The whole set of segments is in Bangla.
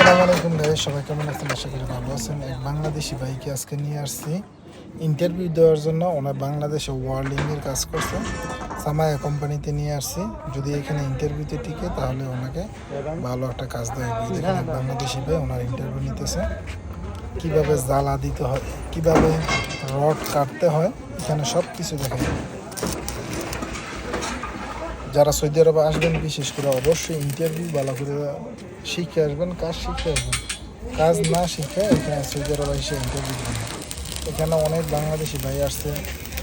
আসসালামু আলাইকুম গাইস, সবাই কেমন আছেন? আশা করি ভালো আছেন। এক বাংলাদেশি ভাইকে আজকে নিয়ে আসছি ইন্টারভিউ দেওয়ার জন্য। ওনার বাংলাদেশে ওয়ার্ল্ডিংয়ের কাজ করছে, সামায়া কোম্পানিতে নিয়ে আসছি। যদি এখানে ইন্টারভিউতে টিকে তাহলে ওনাকে ভালো একটা কাজ দেওয়া হবে। দেখেন এক বাংলাদেশি ভাই ওনার ইন্টারভিউ নিতেছে, কীভাবে জ্বালা দিতে হয়, কীভাবে রড কাটতে হয়, এখানে সব কিছু দেখেন। যারা সৌদি আরবে আসবেন বিশেষ করে অবশ্যই ইন্টারভিউ ভালো করে শিখে আসবেন, কাজ শিখে আসবেন। কাজ না শিখে এখানে সৌদি আরবে এসে ইন্টারভিউ দেবেন। এখানে অনেক বাংলাদেশি ভাই আসছে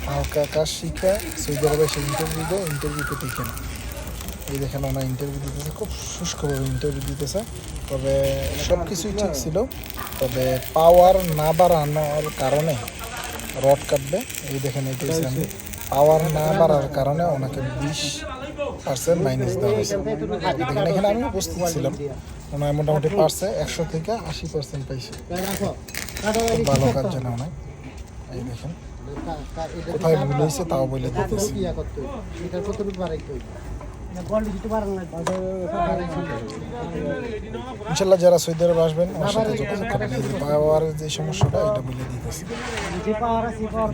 হালকা কাজ শিখে সৌদি আরবে এসে ইন্টারভিউ দেয়, ইন্টারভিউতে টিকে না। এই দেখেন ওনার ইন্টারভিউ দিতেছে, খুব শুষ্কভাবে ইন্টারভিউ দিতেছে। তবে সব কিছুই ঠিক ছিল, তবে পাওয়ার না বাড়ানোর কারণে রড কাটবে। এই দেখেন এটাই আমি পাওয়ার না বাড়ার কারণে ওনাকে 20% মাইনাস দেওয়া হয়েছে। দেখেন এখানে আমি উপস্থিত ছিলাম, ওনার মোটামুটি পারছে 100 থেকে 80% পাইছে। খুব ভালো কাজ জানে ওনার। এই দেখেন কোথায় ভুল হয়েছে তাও বলে দিতেছি। ইনশাল্লাহ যারা সৌদি আরবে আসবেন আমার সাথে যোগাযোগ করবেন। পাওয়ার যে সমস্যাটা এটা বলে দিতেছি,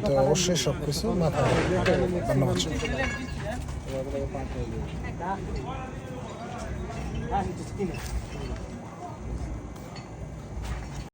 তো অবশ্যই সব কিছু মাথায় রাখবেন। ধন্যবাদ।